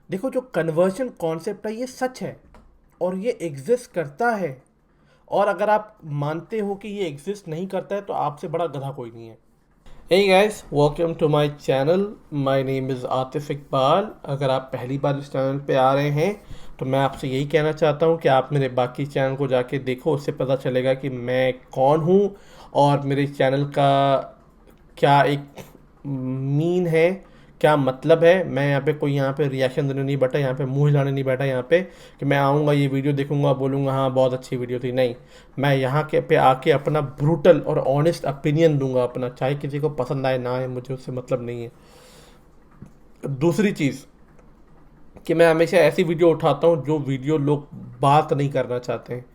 देखो, जो conversion concept है ये सच है और ये एग्जिस्ट करता है। और अगर आप मानते हो कि ये एग्जिस्ट नहीं करता है तो आपसे बड़ा गधा कोई नहीं है। Hey guys, welcome to my channel. My name is Atif Iqbal. अगर आप पहली बार इस चैनल पे आ रहे हैं तो मैं आपसे यही कहना चाहता हूँ कि आप मेरे बाकी चैनल को जाके देखो, उससे पता चलेगा कि मैं कौन हूँ और मेरे चैनल का क्या एक मीन है, क्या मतलब है। मैं यहाँ पे रिएक्शन देने नहीं बैठा, यहाँ पे मुंह हिलाने नहीं बैठा, यहाँ पे कि मैं आऊँगा ये वीडियो देखूंगा बोलूँगा हाँ बहुत अच्छी वीडियो थी। नहीं, मैं यहाँ के पे आके अपना ब्रूटल और ऑनेस्ट ओपिनियन दूंगा अपना, चाहे किसी को पसंद आए ना आए, मुझे उससे मतलब नहीं है। दूसरी चीज़ कि मैं हमेशा ऐसी वीडियो उठाता हूँ जो वीडियो लोग बात नहीं करना चाहते हैं।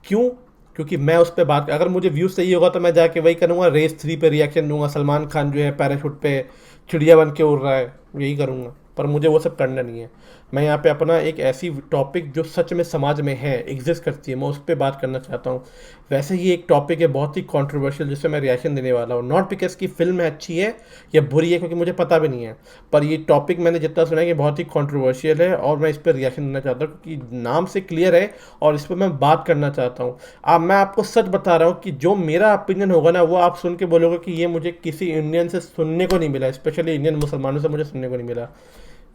क्यों? क्योंकि मैं उस पर बात, अगर मुझे व्यूज़ चाहिए होगा तो मैं जाके वही करूँगा, रेस 3 पे रिएक्शन दूंगा, सलमान खान जो है पैराशूट पे चिड़िया बन के उड़ रहा है, यही करूँगा। पर मुझे वो सब करना नहीं है। मैं यहाँ पे अपना एक ऐसी टॉपिक जो सच में समाज में है, एग्जिस्ट करती है, मैं उस पर बात करना चाहता हूँ। वैसे ही एक टॉपिक है बहुत ही कंट्रोवर्शियल जिससे मैं रिएक्शन देने वाला हूँ, नॉट बिकॉज की फिल्म है अच्छी है या बुरी है, क्योंकि मुझे पता भी नहीं है। पर ये टॉपिक मैंने जितना सुना है कि बहुत ही कंट्रोवर्शियल है और मैं इस पर रिएक्शन देना चाहता हूँ क्योंकि नाम से क्लियर है और इस पर मैं बात करना चाहता हूँ। अब मैं आपको सच बता रहा हूँ कि जो मेरा ओपिनियन होगा ना वो आप सुन के बोलोगे कि ये मुझे किसी इंडियन से सुनने को नहीं मिला, स्पेशली इंडियन मुसलमानों से मुझे सुनने को नहीं मिला।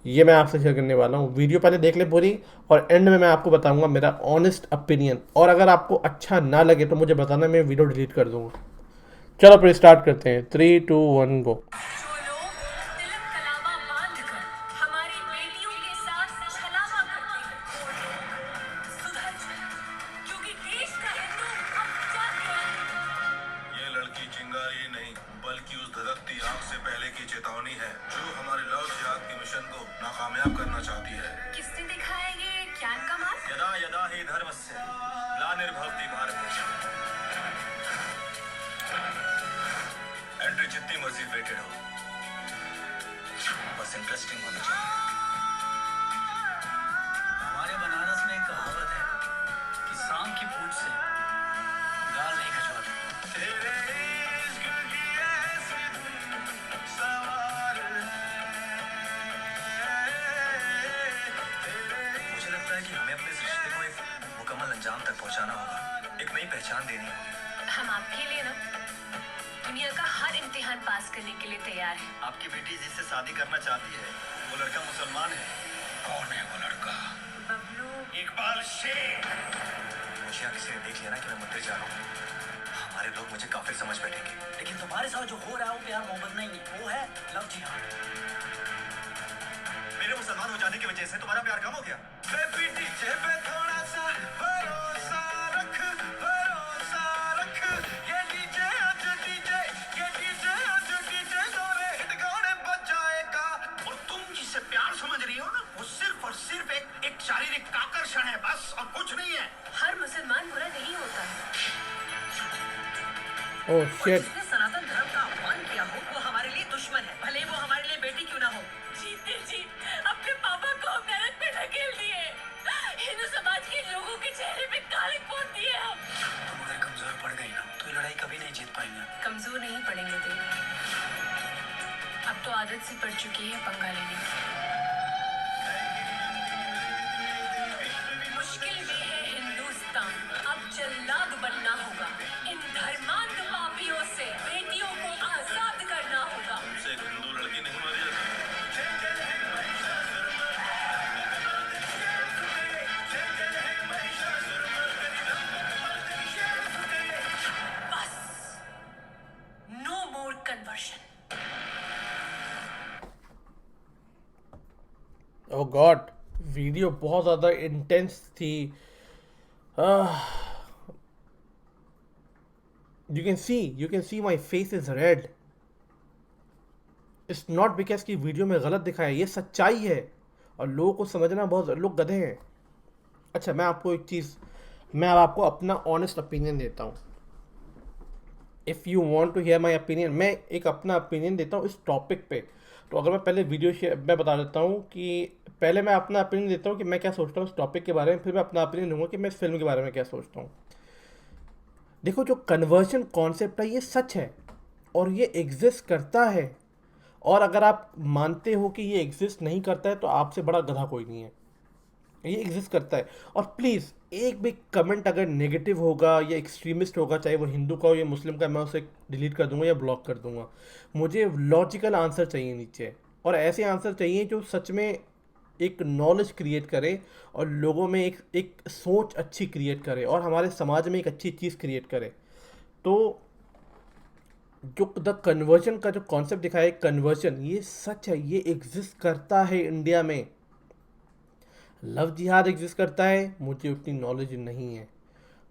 ये मैं आपसे शेयर करने वाला हूँ। वीडियो पहले देख ले पूरी और एंड में मैं आपको बताऊंगा मेरा ऑनेस्ट ओपिनियन। और अगर आपको अच्छा ना लगे तो मुझे बताना, मैं वीडियो डिलीट कर दूंगा। चलो फिर स्टार्ट करते हैं। 3 2 1 गो। जो लोग तिलक कलावा बांधकर हमारी बेटियों के साथ छलावा करते हैं, वो लोग सुधर जाएं, क्योंकि देश का हिंदू अब जाग गया है। ये लड़की चिंगारी नहीं बल्कि उस धधकती आग से पहले की चेतावनी है जो हमारे लव जिहाद के मिशन को नाकामयाब करना चाहती है। किसने दिखाया ये ज्ञान का मार्ग? यदा यदा हि धर्मस्य ग्लानिर्भवति भारत। एंट्री जितनी मर्जी वेटेड हो, बस इंटरेस्टिंग होना चाहिए। हमारे बनारस में एक कहावत है कि सांप की पूंछ से गाल नहीं खजवाते। तेरे इश्क की ऐसी धुन सवार मुझे लगता है कि हमें अपने इस रिश्ते को एक मुकम्मल अंजाम तक पहुंचाना होगा, एक नई पहचान देनी होगी। हम आपके लिए ना दुनिया का हर इम्तिहान पास करने के लिए तैयार हैं। आपकी बेटी जिससे शादी करना चाहती है वो लड़का मुसलमान है। कौन है वो लड़का? बबलू, इकबाल शेख। मुझे यहाँ किसी ने देख लिया ना कि मैं मंदिर जा रहा हूँ, हमारे लोग मुझे काफिर समझ बैठेंगे। लेकिन तुम्हारे साथ जो हो रहा है वो प्यार मोहब्बत नहीं है, वो है लव जिहाद। मेरे मुसलमान हो जाने की वजह से तुम्हारा प्यार कम हो गया? बेबी डीजे पे थोड़ा सा भरोसा रख, भरोसा रख। ये डीजे आज डीजे, ये डीजे आज डीजे जोरे हिट गाने बजाएगा। और तुम जिसे प्यार समझ रही हो ना वो सिर्फ और सिर्फ एक शारीरिक आकर्षण है बस, और कुछ नहीं है। हर मुसलमान बुरा नहीं होता है। ओह और शिट। जिसने सनातन धर्म का अपमान किया हो वो हमारे लिए दुश्मन है, भले वो हमारे लिए बेटी क्यों ना हो। जीते जी अपने पापा को हम नरक में ढकेल दिए, हिंदू समाज के लोगों के चेहरे पे काले पोत दिए हम। तुम अगर कमजोर पड़ गई ना तो ये लड़ाई कभी नहीं जीत पाएंगे। कमजोर नहीं पड़ेंगे देवी, अब तो आदत सी पड़ चुकी है पंगा लेने की। मुश्किल में है हिंदुस्तान, अब जल्लाद बनना होगा। इन धर्मांध पापियों से बेटियों को आजाद करना होगा। तुमसे एक हिंदू लड़की नहीं मारी जाती। बस नो मोर कन्वर्शन। ओह गॉड, वीडियो बहुत ज़्यादा इंटेंस थी। You can see my face is red. It's not because कि वीडियो में गलत दिखाया, ये सच्चाई है और लोगों को समझना, बहुत लोग गधे हैं। अच्छा, मैं आपको एक चीज़, मैं अब आपको अपना ऑनेस्ट ओपिनियन देता हूँ। If you want to hear my opinion, मैं एक अपना ओपिनियन देता हूँ इस टॉपिक पे। तो अगर मैं पहले वीडियो शेयर मैं बता देता हूँ कि पहले मैं अपना ओपिनियन देता हूँ कि मैं क्या सोचता हूँ इस टॉपिक के बारे में, फिर मैं अपना ओपिनियन दूंगा कि मैं इस फिल्म के बारे में क्या सोचता हूँ। देखो, जो कन्वर्जन कॉन्सेप्ट है ये सच है और ये एग्जिस्ट करता है। और अगर आप मानते हो कि ये एग्जिस्ट नहीं करता है तो आपसे बड़ा गधा कोई नहीं है। ये एग्जिस्ट करता है। और प्लीज़ एक भी कमेंट अगर नेगेटिव होगा या एक्सट्रीमिस्ट होगा, चाहे वो हिंदू का हो या मुस्लिम का, मैं उसे डिलीट कर दूंगा या ब्लॉक कर दूंगा। मुझे लॉजिकल आंसर चाहिए नीचे, और ऐसे आंसर चाहिए जो सच में एक नॉलेज क्रिएट करे और लोगों में एक एक सोच अच्छी क्रिएट करे और हमारे समाज में एक अच्छी चीज़ क्रिएट करे। तो जो द कन्वर्जन का जो कॉन्सेप्ट दिखाया है, कन्वर्जन, ये सच है, ये एग्जिस्ट करता है इंडिया में। लव जिहाद एग्जिस्ट करता है, मुझे उतनी नॉलेज नहीं है,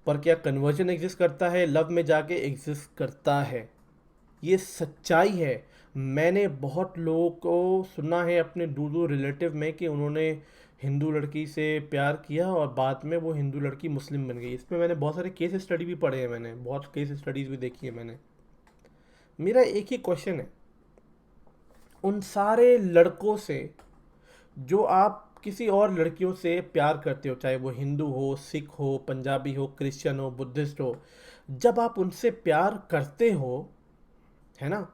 पर क्या कन्वर्जन एग्जिस्ट करता है? लव में जाके एग्जिस्ट करता है, ये सच्चाई है। मैंने बहुत लोगों को सुना है अपने दूर रिलेटिव में कि उन्होंने हिंदू लड़की से प्यार किया और बाद में वो हिंदू लड़की मुस्लिम बन गई। इसमें मैंने बहुत सारे केस स्टडी भी पढ़े हैं, मैंने बहुत केस स्टडीज़ भी देखी है मैंने। मेरा एक ही क्वेश्चन है, उन सारे लड़कों से जो आप किसी और लड़कियों से प्यार करते हो, चाहे वो हिंदू हो, सिख हो, पंजाबी हो, क्रिश्चियन हो, बुद्धिस्ट हो, जब आप उनसे प्यार करते हो, है ना,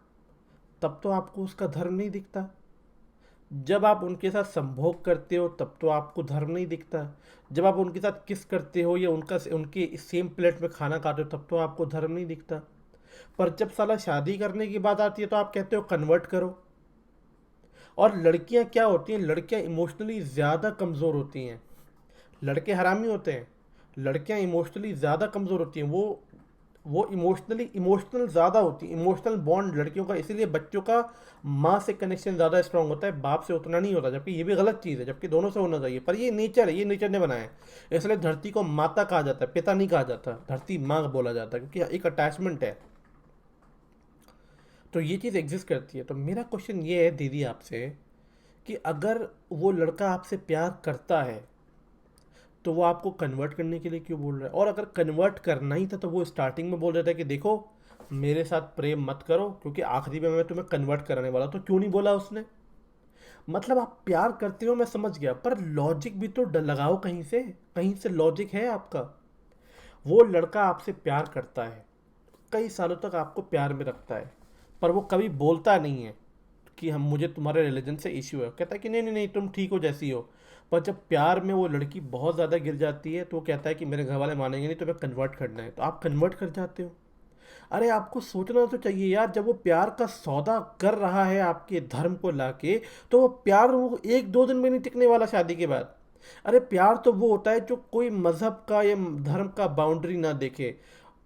तब तो आपको उसका धर्म नहीं दिखता। जब आप उनके साथ संभोग करते हो तब तो आपको धर्म नहीं दिखता। जब आप उनके साथ किस करते हो या उनके सेम प्लेट में खाना खाते हो तब तो आपको धर्म नहीं दिखता। पर जब साला शादी करने की बात आती है तो आप कहते हो कन्वर्ट करो। और लड़कियां क्या होती हैं, लड़कियां इमोशनली ज़्यादा कमज़ोर होती हैं। लड़के हरामी होते हैं, लड़कियां इमोशनली ज़्यादा कमज़ोर होती हैं। वो इमोशनल ज़्यादा होती है। इमोशनल बॉन्ड लड़कियों का, इसीलिए बच्चों का माँ से कनेक्शन ज़्यादा स्ट्रांग होता है, बाप से उतना नहीं होता, जबकि ये भी गलत चीज़ है, जबकि दोनों से होना चाहिए। पर ये नेचर है, ये नेचर ने बनाया है। इसलिए धरती को माता कहा जाता है, पिता नहीं कहा जाता, धरती माँ बोला जाता है, क्योंकि एक अटैचमेंट है। तो ये चीज़ एग्जिस्ट करती है। तो मेरा क्वेश्चन ये है दीदी आपसे कि अगर वो लड़का आपसे प्यार करता है तो वो आपको कन्वर्ट करने के लिए क्यों बोल रहा है? और अगर कन्वर्ट करना ही था तो वो स्टार्टिंग में बोल देता है कि देखो मेरे साथ प्रेम मत करो क्योंकि आखिरी में मैं तुम्हें कन्वर्ट करने वाला। तो क्यों नहीं बोला उसने? मतलब आप प्यार करते हो, मैं समझ गया, पर लॉजिक भी तो लगाओ कहीं से लॉजिक है आपका। वो लड़का आपसे प्यार करता है, कई सालों तक आपको प्यार में रखता है, पर वो कभी बोलता नहीं है कि हम मुझे तुम्हारे रिलीजन से इश्यू है। कहता है कि नहीं नहीं नहीं तुम ठीक हो जैसी हो। पर जब प्यार में वो लड़की बहुत ज़्यादा गिर जाती है तो वो कहता है कि मेरे घर वाले मानेंगे नहीं, तुम्हें कन्वर्ट करना है, तो आप कन्वर्ट कर जाते हो। अरे आपको सोचना तो चाहिए यार, जब वो प्यार का सौदा कर रहा है आपके धर्म को लाके, तो वो प्यार वो एक दो दिन में नहीं टिकने वाला शादी के बाद। अरे प्यार तो वो होता है जो कोई मज़हब का या धर्म का बाउंड्री ना देखे,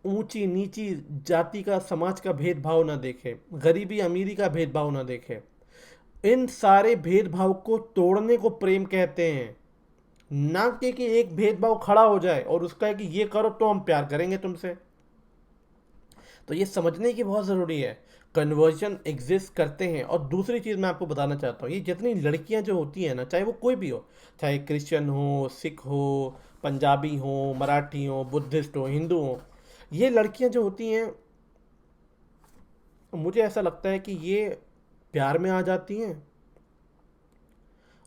ऊंची नीची जाति का समाज का भेदभाव ना देखे, गरीबी अमीरी का भेदभाव ना देखे। इन सारे भेदभाव को तोड़ने को प्रेम कहते हैं, ना कि एक भेदभाव खड़ा हो जाए और उसका है कि ये करो तो हम प्यार करेंगे तुमसे। तो ये समझने की बहुत ज़रूरी है, कन्वर्जन एग्जिस्ट करते हैं। और दूसरी चीज़ मैं आपको बताना चाहता हूँ, ये जितनी लड़कियाँ जो होती हैं ना, चाहे वो कोई भी हो, चाहे क्रिश्चियन हो, सिख हो, पंजाबी हो, मराठी हो, बुद्धिस्ट हो, हिंदू हो, ये लड़कियाँ जो होती हैं, मुझे ऐसा लगता है कि ये प्यार में आ जाती हैं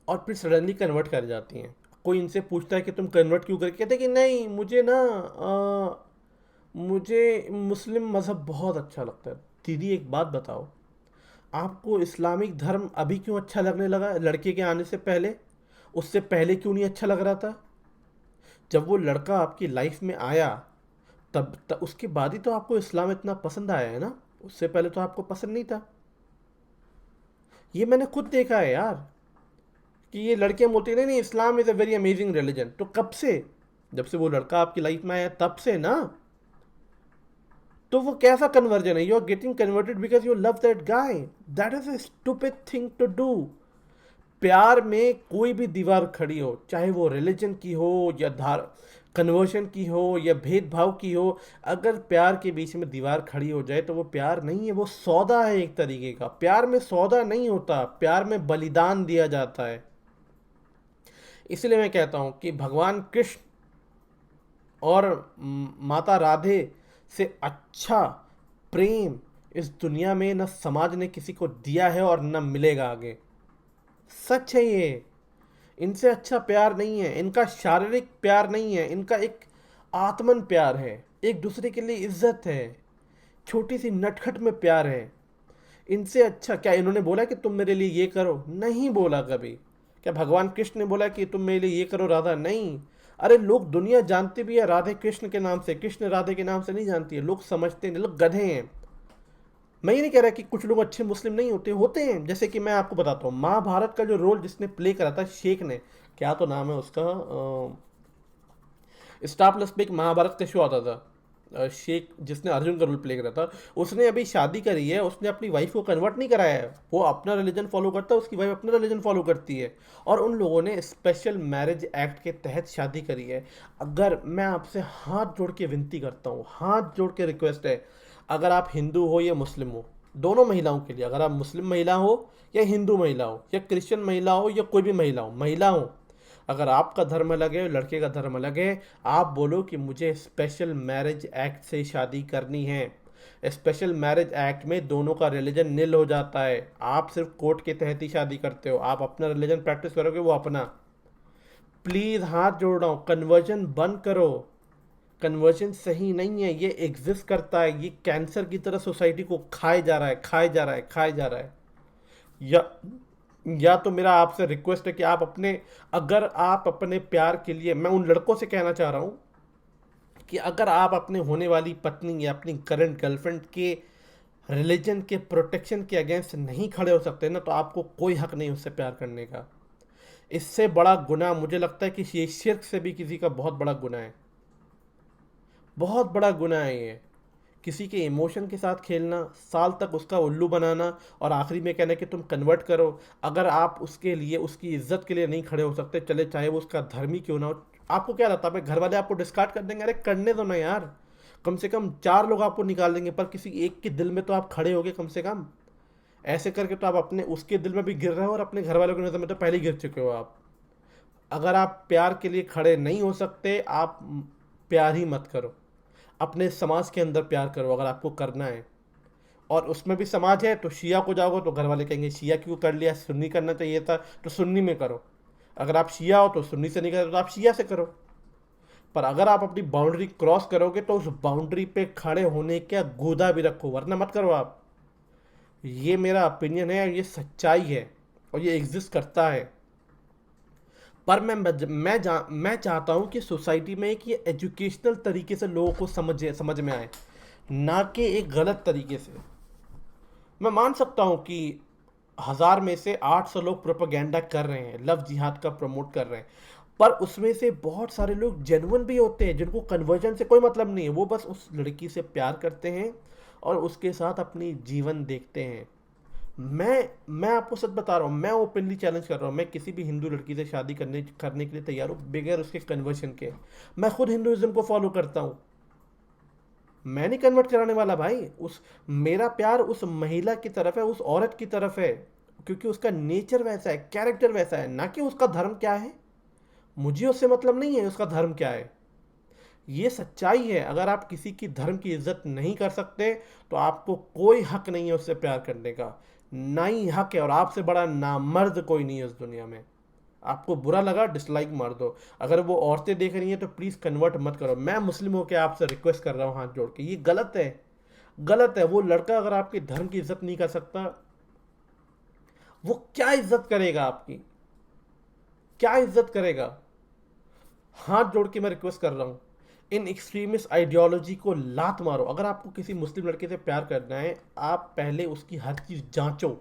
और फिर सडनली कन्वर्ट कर जाती हैं। कोई इनसे पूछता है कि तुम कन्वर्ट क्यों करके, कहते हैं कि नहीं मुझे ना मुझे मुस्लिम मज़हब बहुत अच्छा लगता है। दीदी एक बात बताओ, आपको इस्लामिक धर्म अभी क्यों अच्छा लगने लगा? लड़के के आने से पहले, उससे पहले क्यों नहीं अच्छा लग रहा था? जब वो लड़का आपकी लाइफ में आया तब उसके बाद ही तो आपको इस्लाम इतना पसंद आया है ना, उससे पहले तो आपको पसंद नहीं था। ये मैंने खुद देखा है यार, कि ये लड़कियां बोलती हैं नहीं नहीं Islam is a very amazing religion. तो कब से? जब से वो लड़का आपकी लाइफ में आया तब से ना। तो वो कैसा कन्वर्जन है? You are getting converted because you love that guy. That is a stupid thing to do. प्यार में कोई भी दीवार खड़ी हो, चाहे वो रिलीजन की हो या कन्वर्शन की हो या भेदभाव की हो, अगर प्यार के बीच में दीवार खड़ी हो जाए तो वो प्यार नहीं है, वो सौदा है एक तरीके का। प्यार में सौदा नहीं होता, प्यार में बलिदान दिया जाता है। इसलिए मैं कहता हूँ कि भगवान कृष्ण और माता राधे से अच्छा प्रेम इस दुनिया में न समाज ने किसी को दिया है और न मिलेगा आगे। सच है ये, इनसे अच्छा प्यार नहीं है। इनका शारीरिक प्यार नहीं है, इनका एक आत्मन प्यार है, एक दूसरे के लिए इज्जत है, छोटी सी नटखट में प्यार है। इनसे अच्छा क्या इन्होंने बोला कि तुम मेरे लिए ये करो? नहीं बोला कभी। क्या भगवान कृष्ण ने बोला कि तुम मेरे लिए ये करो राधा? नहीं। अरे लोग दुनिया जानती भी है राधे कृष्ण के नाम से, कृष्ण राधे के नाम से नहीं जानती है। लोग समझते हैं, लोग गधे हैं। मैं ये नहीं कह रहा कि कुछ लोग अच्छे मुस्लिम नहीं होते, होते हैं। जैसे कि मैं आपको बताता हूँ, महाभारत का जो रोल जिसने प्ले करा था शेख ने, क्या तो नाम है उसका, स्टार प्लस पे एक महाभारत का शो आता था, शेख जिसने अर्जुन का रोल प्ले करा था, उसने अभी शादी करी है, उसने अपनी वाइफ को कन्वर्ट नहीं कराया है। वो अपना रिलीजन फॉलो करता है, उसकी वाइफ अपना रिलीजन फॉलो करती है, और उन लोगों ने स्पेशल मैरिज एक्ट के तहत शादी करी है। अगर मैं आपसे हाथ जोड़ के विनती करता हूँ, हाथ जोड़ के रिक्वेस्ट है, अगर आप हिंदू हो या मुस्लिम हो, दोनों महिलाओं के लिए, अगर आप मुस्लिम महिला हो या हिंदू महिला हो या क्रिश्चियन महिला हो या कोई भी महिला हो, अगर आपका धर्म अलग है, लड़के का धर्म अलग है, आप बोलो कि मुझे स्पेशल मैरिज एक्ट से शादी करनी है। स्पेशल मैरिज एक्ट में दोनों का रिलीजन निल हो जाता है। आप सिर्फ कोर्ट के तहत ही शादी करते हो, आप अपना रिलीजन प्रैक्टिस करोगे, वो अपना। प्लीज़ हाथ जोड़ रहा हूँ, कन्वर्जन बंद करो। कन्वर्जन सही नहीं है, ये एग्जिस्ट करता है, ये कैंसर की तरह सोसाइटी को खाए जा रहा है, खाए जा रहा है, खाए जा रहा है। या तो मेरा आपसे रिक्वेस्ट है कि आप अपने, अगर आप अपने प्यार के लिए, मैं उन लड़कों से कहना चाह रहा हूँ कि अगर आप अपने होने वाली पत्नी या अपनी करंट गर्लफ्रेंड के रिलीजन के प्रोटेक्शन के अगेंस्ट नहीं खड़े हो सकते ना, तो आपको कोई हक नहीं उससे प्यार करने का। इससे बड़ा गुनाह मुझे लगता है कि ये शिर्क से भी किसी का बहुत बड़ा गुनाह है, बहुत बड़ा गुनाह है ये। किसी के इमोशन के साथ खेलना, साल तक उसका उल्लू बनाना, और आखिरी में कहना कि तुम कन्वर्ट करो। अगर आप उसके लिए, उसकी इज्जत के लिए नहीं खड़े हो सकते, चले चाहे वो उसका धर्म ही क्यों ना हो, आपको क्या लगता है घर वाले आपको डिस्कार्ड कर देंगे? अरे करने दो ना यार, कम से कम 4 लोग आपको निकाल देंगे, पर किसी एक के दिल में तो आप खड़े होगे कम से कम। ऐसे करके तो आप अपने, उसके दिल में भी गिर रहे हो और अपने घर वालों की नज़र में तो पहले ही गिर चुके हो आप। अगर आप प्यार के लिए खड़े नहीं हो सकते, आप प्यार ही मत करो। अपने समाज के अंदर प्यार करो अगर आपको करना है, और उसमें भी समाज है तो शिया को जाओगे तो घर वाले कहेंगे शिया क्यों कर लिया, सुन्नी करना चाहिए था, तो सुन्नी में करो। अगर आप शिया हो तो सुन्नी से नहीं करो तो आप शिया से करो। पर अगर आप अपनी बाउंड्री क्रॉस करोगे तो उस बाउंड्री पे खड़े होने का गूदा भी रखो, वरना मत करो आप। ये मेरा ओपिनियन है, ये सच्चाई है और ये एग्जिस्ट करता है। पर मैं चाहता हूँ कि सोसाइटी में एक ये एजुकेशनल तरीके से लोगों को समझ में आए, ना कि एक गलत तरीके से। मैं मान सकता हूँ कि 1000 में से 800 लोग प्रोपेगेंडा कर रहे हैं, लव जिहाद का प्रमोट कर रहे हैं, पर उसमें से बहुत सारे लोग जेन्युइन भी होते हैं, जिनको कन्वर्जन से कोई मतलब नहीं है। वो बस उस लड़की से प्यार करते हैं और उसके साथ अपनी जीवन देखते हैं। मैं आपको सच बता रहा हूँ, मैं ओपनली चैलेंज कर रहा हूँ, मैं किसी भी हिंदू लड़की से शादी करने के लिए तैयार हूँ, बगैर उसके कन्वर्शन के। मैं खुद हिंदुइज्म को फॉलो करता हूँ, मैं नहीं कन्वर्ट कराने वाला भाई। उस, मेरा प्यार उस महिला की तरफ है, उस औरत की तरफ है, क्योंकि उसका नेचर वैसा है, कैरेक्टर वैसा है, ना कि उसका धर्म क्या है। मुझे उससे मतलब नहीं है उसका धर्म क्या है। ये सच्चाई है। अगर आप किसी की धर्म की इज्जत नहीं कर सकते तो आपको कोई हक नहीं है उससे प्यार करने का, ना ही हक है। और आपसे बड़ा नामर्द कोई नहीं है इस दुनिया में। आपको बुरा लगा, डिसलाइक मार दो। अगर वो औरतें देख रही हैं तो प्लीज़ कन्वर्ट मत करो। मैं मुस्लिम होकर आपसे रिक्वेस्ट कर रहा हूँ हाथ जोड़ के, ये गलत है, गलत है। वो लड़का अगर आपके धर्म की इज्जत नहीं कर सकता, वो क्या इज्जत करेगा आपकी, क्या इज्जत करेगा? हाथ जोड़ के मैं रिक्वेस्ट कर रहा हूँ, इन एक्सट्रीमिस्ट आइडियोलॉजी को लात मारो। अगर आपको किसी मुस्लिम लड़के से प्यार करना है, आप पहले उसकी हर चीज़ जांचो,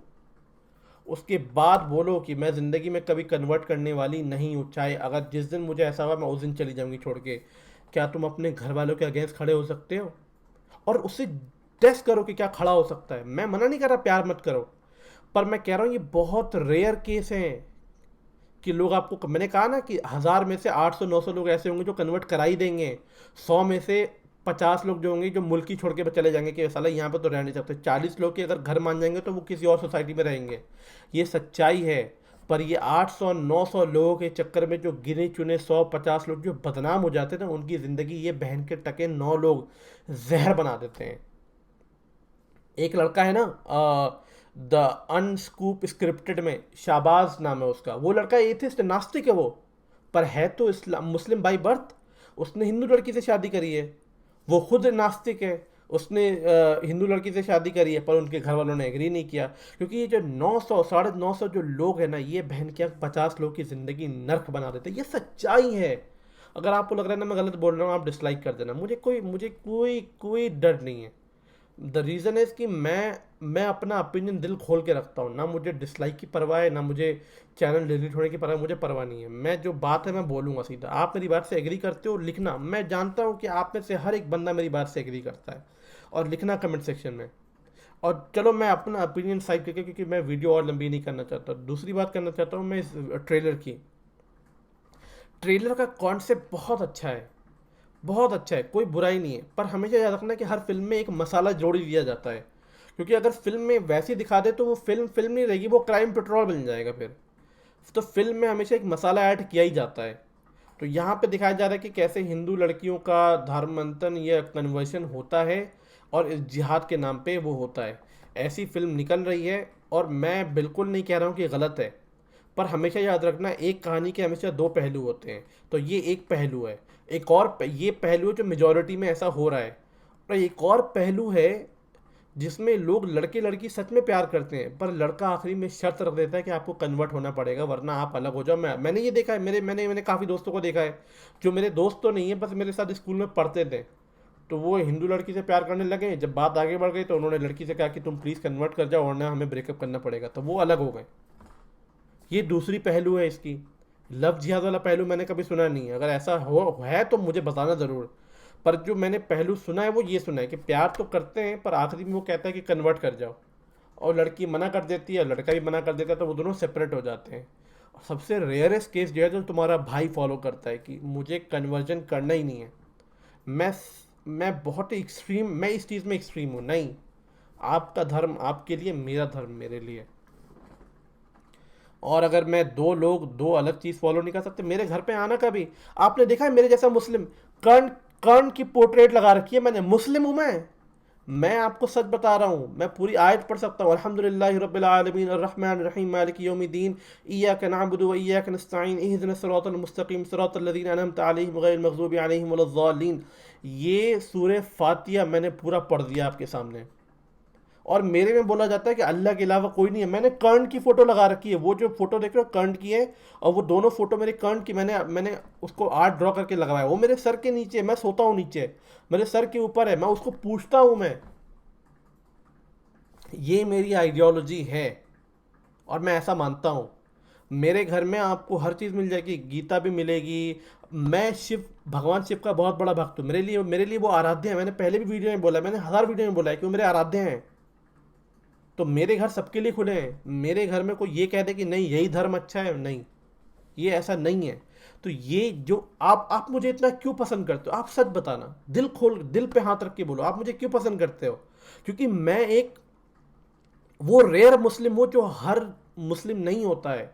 उसके बाद बोलो कि मैं ज़िंदगी में कभी कन्वर्ट करने वाली नहीं हूँ। चाहे अगर जिस दिन मुझे ऐसा हुआ मैं उस दिन चली जाऊँगी छोड़ के। क्या तुम अपने घर वालों के अगेंस्ट खड़े हो सकते हो? और उससे टेस्ट करो कि क्या खड़ा हो सकता है। मैं मना नहीं कर रहा प्यार मत करो, पर मैं कह रहा हूँ ये बहुत रेयर केस हैं कि लोग आपको, मैंने कहा ना कि 1000 में से 800-900 लोग ऐसे होंगे जो कन्वर्ट करा ही देंगे। 100 में से 50 लोग जो होंगे जो मुल्क ही छोड़ के चले जाएंगे कि साला यहाँ पर तो रह नहीं सकते। 40 लोग के अगर घर मान जाएंगे तो वो किसी और सोसाइटी में रहेंगे। ये सच्चाई है। पर ये 800-900 लोगों के चक्कर में जो गिने चुने 100-50 लोग जो बदनाम हो जाते हैं ना, उनकी ज़िंदगी ये बहन के टके 9 लोग जहर बना देते हैं। एक लड़का है ना, द अनस्कूप स्क्रिप्टेड में, शाहबाज नाम है उसका। वो लड़का एथिस्ट, नास्तिक है वो, पर है तो इस्लाम मुस्लिम बाई बर्थ। उसने हिंदू लड़की से शादी करी है, वो खुद नास्तिक है। उसने हिंदू लड़की से शादी करी है, पर उनके घर वालों ने एग्री नहीं किया, क्योंकि ये जो 900 950 जो लोग हैं ना, ये बहन क्या 50 लोग की ज़िंदगी नर्क बना देते हैं। ये सच्चाई है। अगर आपको लग रहा है ना मैं गलत बोल रहा हूँ, आप डिसलाइक कर देना, मुझे कोई डर नहीं है। द रीज़न इज़ कि मैं अपना ओपिनियन दिल खोल के रखता हूँ, ना मुझे डिसलाइक की परवाह है, ना मुझे चैनल डिलीट होने की परवाह है, मुझे परवाह नहीं है। मैं जो बात है मैं बोलूँगा सीधा। आप मेरी बात से एग्री करते हो लिखना, मैं जानता हूँ कि आप में से हर एक बंदा मेरी बात से एग्री करता है, और लिखना कमेंट सेक्शन में। और चलो मैं अपना ओपिनियन साइड करके, क्योंकि मैं वीडियो और लंबी नहीं करना चाहता। दूसरी बात करना चाहता हूँ मैं इस ट्रेलर की। ट्रेलर का कॉन्सेप्ट बहुत अच्छा है, बहुत अच्छा है, कोई बुराई नहीं है, पर हमेशा याद रखना कि हर फिल्म में एक मसाला जोड़ ही दिया जाता है, क्योंकि अगर फिल्म में वैसे दिखा दे तो वो फिल्म नहीं रहेगी, वो क्राइम पेट्रोल बन जाएगा फिर। तो फिल्म में हमेशा एक मसाला ऐड किया ही जाता है। तो यहाँ पे दिखाया जा रहा है कि कैसे हिंदू लड़कियों का धर्मांतरण या कन्वर्शन होता है, और इस जिहाद के नाम पे वो होता है। ऐसी फिल्म निकल रही है, और मैं बिल्कुल नहीं कह रहा हूँ कि गलत है, पर हमेशा याद रखना एक कहानी के हमेशा दो पहलू होते हैं। तो ये एक पहलू है, एक और ये पहलू है जो मेजॉरिटी में ऐसा हो रहा है, और एक और पहलू है जिसमें लोग लड़के लड़की सच में प्यार करते हैं, पर लड़का आखिरी में शर्त रख देता है कि आपको कन्वर्ट होना पड़ेगा वरना आप अलग हो जाओ। मैंने ये देखा है, मैंने काफ़ी दोस्तों को देखा है, जो मेरे दोस्त तो नहीं है, बस मेरे साथ स्कूल में पढ़ते थे। तो वो हिंदू लड़की से प्यार करने लगे, जब बात आगे बढ़ गई तो उन्होंने लड़की से कहा कि तुम प्लीज़ कन्वर्ट कर जाओ वरना हमें ब्रेकअप करना पड़ेगा, तो वो अलग हो गए। ये दूसरी पहलू है इसकी। लव जिहाद वाला पहलू मैंने कभी सुना नहीं है, अगर ऐसा हो है तो मुझे बताना ज़रूर। पर जो मैंने पहलू सुना है वो ये सुना है कि प्यार तो करते हैं, पर आखिरी में वो कहता है कि कन्वर्ट कर जाओ, और लड़की मना कर देती है, लड़का भी मना कर देता है, तो वो दोनों सेपरेट हो जाते हैं। और सबसे रेयरेस्ट केस जो है जो तुम्हारा भाई फॉलो करता है कि मुझे कन्वर्जन करना ही नहीं है। मैं मैं बहुत ही एक्सट्रीम, मैं इस चीज़ में एक्सट्रीम हूँ। नहीं, आपका धर्म आपके लिए, मेरा धर्म मेरे लिए। और अगर मैं दो लोग दो अलग चीज़ फॉलो नहीं कर सकते, मेरे घर पे आना कभी। आपने देखा है मेरे जैसा मुस्लिम कर्ण कर्ण की पोर्ट्रेट लगा रखी है मैंने, मुस्लिम हूँ मैं आपको सच बता रहा हूँ। मैं पूरी आयत पढ़ सकता हूँ, अल्हम्दुलिल्लाहि रब्बिल आलमीन अर्रहमानिर रहीम मालिकि यौमिद्दीन इय्याका नअबुदु व इय्याका नस्तईन इहदिनस सिरातल मुस्तकीम सिरातल लज़ीना अनअमता अलैहिम गैरिल मग़ज़ूबि अलैहिम वलज़्ज़ालिन। ये सूरह फातिहा मैंने पूरा पढ़ दिया आपके सामने। और मेरे में बोला जाता है कि अल्लाह के अलावा कोई नहीं है। मैंने कर्ण की फोटो लगा रखी है, वो जो फोटो देख रहे हो कर्ण की है, और वो दोनों फोटो मेरे कर्ण की, मैंने उसको आर्ट ड्रॉ करके लगवाया। वो मेरे सर के नीचे, मैं सोता हूँ नीचे, मेरे सर के ऊपर है, मैं उसको पूछता हूँ मैं। ये मेरी आइडियोलॉजी है और मैं ऐसा मानता हूँ। मेरे घर में आपको हर चीज़ मिल जाएगी, गीता भी मिलेगी। मैं भगवान शिव का बहुत बड़ा भक्त हूँ। मेरे लिए वो आराध्य है। मैंने पहले भी वीडियो में बोला, मैंने 1000 वीडियो में बोला है कि वो मेरे आराध्य हैं। तो मेरे घर सबके लिए खुले हैं। मेरे घर में कोई ये कह दे कि नहीं यही धर्म अच्छा है, नहीं, ये ऐसा नहीं है। तो ये जो आप मुझे इतना क्यों पसंद करते हो, आप सच बताना, दिल खोल, दिल पे हाथ रख के बोलो, आप मुझे क्यों पसंद करते हो? क्योंकि मैं एक वो रेयर मुस्लिम हूँ जो हर मुस्लिम नहीं होता है,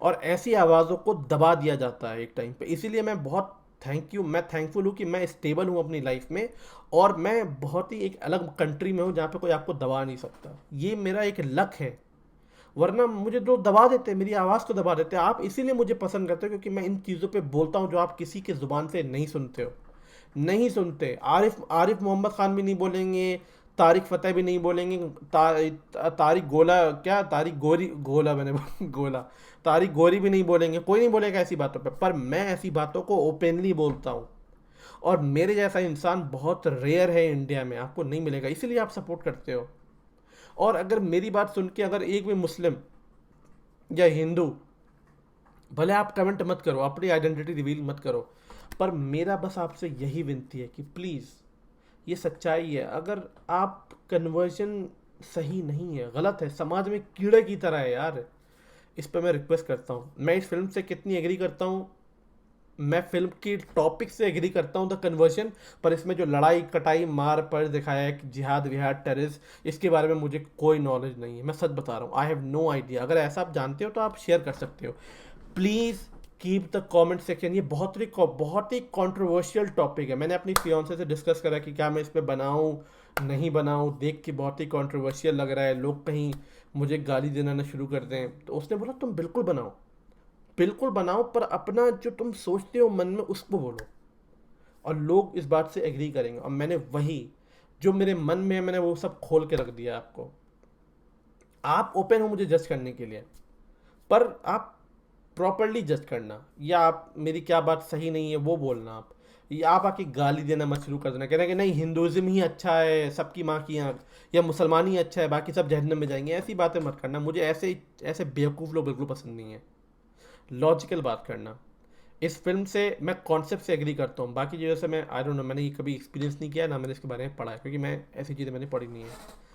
और ऐसी आवाज़ों को दबा दिया जाता है एक टाइम पे। इसीलिए मैं बहुत मैं थैंकफुल हूँ कि मैं स्टेबल हूँ अपनी लाइफ में, और मैं बहुत ही एक अलग कंट्री में हूँ जहाँ पे कोई आपको दबा नहीं सकता। ये मेरा एक लक है, वरना मुझे जो दबा देते हैं, मेरी आवाज़ को दबा देते हैं। आप इसीलिए मुझे पसंद करते हो क्योंकि मैं इन चीज़ों पे बोलता हूँ जो आप किसी की ज़ुबान से नहीं सुनते हो, नहीं सुनते। आरिफ मोहम्मद ख़ान भी नहीं बोलेंगे, तारिक फ़तेह भी नहीं बोलेंगे, तारिक गोला, क्या तारिक गोरी, गोला मैंने गोला, तारिक गोरी भी नहीं बोलेंगे, कोई नहीं बोलेगा ऐसी बातों पर मैं ऐसी बातों को ओपनली बोलता हूँ। और मेरे जैसा इंसान बहुत रेयर है इंडिया में, आपको नहीं मिलेगा, इसीलिए आप सपोर्ट करते हो। और अगर मेरी बात सुन के अगर एक भी मुस्लिम या हिंदू, भले आप कमेंट मत करो, अपनी आइडेंटिटी रिवील मत करो, पर मेरा बस आपसे यही विनती है कि प्लीज़, ये सच्चाई है, अगर आप कन्वर्जन सही नहीं है, गलत है, समाज में कीड़े की तरह है यार, इस पर मैं रिक्वेस्ट करता हूँ। मैं इस फिल्म से कितनी एग्री करता हूँ, मैं फिल्म की टॉपिक से एग्री करता हूँ द कन्वर्जन, पर इसमें जो लड़ाई कटाई मार पर दिखाया है कि जिहाद विहाद टेररिस्ट, इसके बारे में मुझे कोई नॉलेज नहीं है, मैं सच बता रहा हूँ, आई हैव नो आइडिया। अगर ऐसा आप जानते हो तो आप शेयर कर सकते हो। Please keep the comment section. ये बहुत ही कंट्रोवर्शियल टॉपिक है। मैंने अपनी फियांसे से डिस्कस करा कि क्या मैं इस पर बनाऊँ नहीं बनाऊँ, देख के बहुत ही कंट्रोवर्शियल लग रहा है, लोग कहीं मुझे गाली देना ना शुरू कर दें। तो उसने बोला तुम बिल्कुल बनाओ, बिल्कुल बनाओ, पर अपना जो तुम सोचते हो मन में उसको बोलो, और लोग इस बात से एग्री करेंगे। और मैंने वही जो मेरे मन में है मैंने वो सब खोल के रख दिया आपको। आप ओपन हो मुझे जज करने के लिए, पर आप प्रॉपरली जज करना, या आप मेरी क्या बात सही नहीं है वो बोलना आप, या आप आके गाली देना मत शुरू कर देना, कहना कि नहीं हिंदुज़म ही अच्छा है सबकी माँ की आँख, या मुसलमान ही अच्छा है बाकी सब जहन्नम में जाएंगे। ऐसी बातें मत करना, मुझे ऐसे ऐसे बेवकूफ़ लोग बिल्कुल पसंद नहीं है। लॉजिकल बात करना। इस फिल्म से मैं कॉन्सेप्ट से एग्री करता हूँ, बाकी चीज़ों से मैं आई डोंट नो, मैंने ये कभी एक्सपीरियंस नहीं किया ना मैंने इसके बारे में पढ़ा है, क्योंकि मैं ऐसी चीज़ें मैंने पढ़ी नहीं है।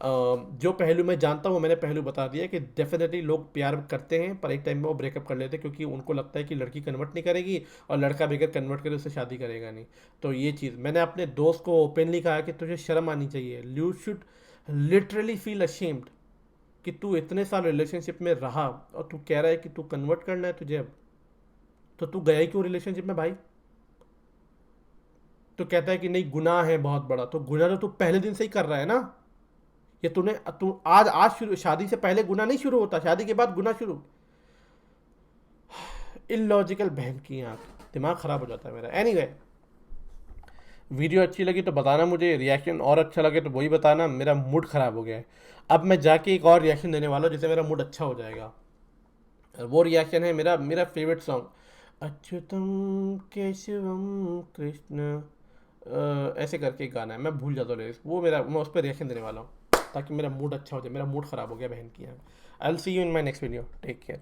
जो पहलू मैं जानता हूँ मैंने पहलू बता दिया कि डेफिनेटली लोग प्यार करते हैं पर एक टाइम में वो ब्रेकअप कर लेते हैं, क्योंकि उनको लगता है कि लड़की कन्वर्ट नहीं करेगी और लड़का भी अगर कन्वर्ट करे उससे शादी करेगा नहीं। तो ये चीज़ मैंने अपने दोस्त को ओपनली कहा कि तुझे शर्म आनी चाहिए, you should literally feel ashamed कि तू इतने साल रिलेशनशिप में रहा और तू कह रहा है कि तू कन्वर्ट करना है तुझे अब, तो तू गया ही क्यों रिलेशनशिप में भाई? तो कहता है कि नहीं गुनाह है बहुत बड़ा, तो गुनाह तो तू पहले दिन से ही कर रहा है ना। ये तू आज आज शुरू, शादी से पहले गुनाह नहीं शुरू होता, शादी के बाद गुनाह शुरू। इलॉजिकल बहन की आंख, दिमाग खराब हो जाता है मेरा। एनीवे, वीडियो अच्छी लगी तो बताना मुझे, रिएक्शन और अच्छा लगे तो वही बताना। मेरा मूड ख़राब हो गया है, अब मैं जाके एक और रिएक्शन देने वाला हूँ जिससे मेरा मूड अच्छा हो जाएगा। वो रिएक्शन है मेरा मेरा फेवरेट सॉन्ग, अच्युतम केशवम कृष्ण, ऐसे करके एक गाना है, मैं भूल जाता हूँ लिरिक्स, वो मेरा, मैं उस पर रिएक्शन देने वाला हूँ ताकि मेरा मूड अच्छा हो जाए। मेरा मूड ख़राब हो गया बहन की यहाँ। I will see you in my next video, take care.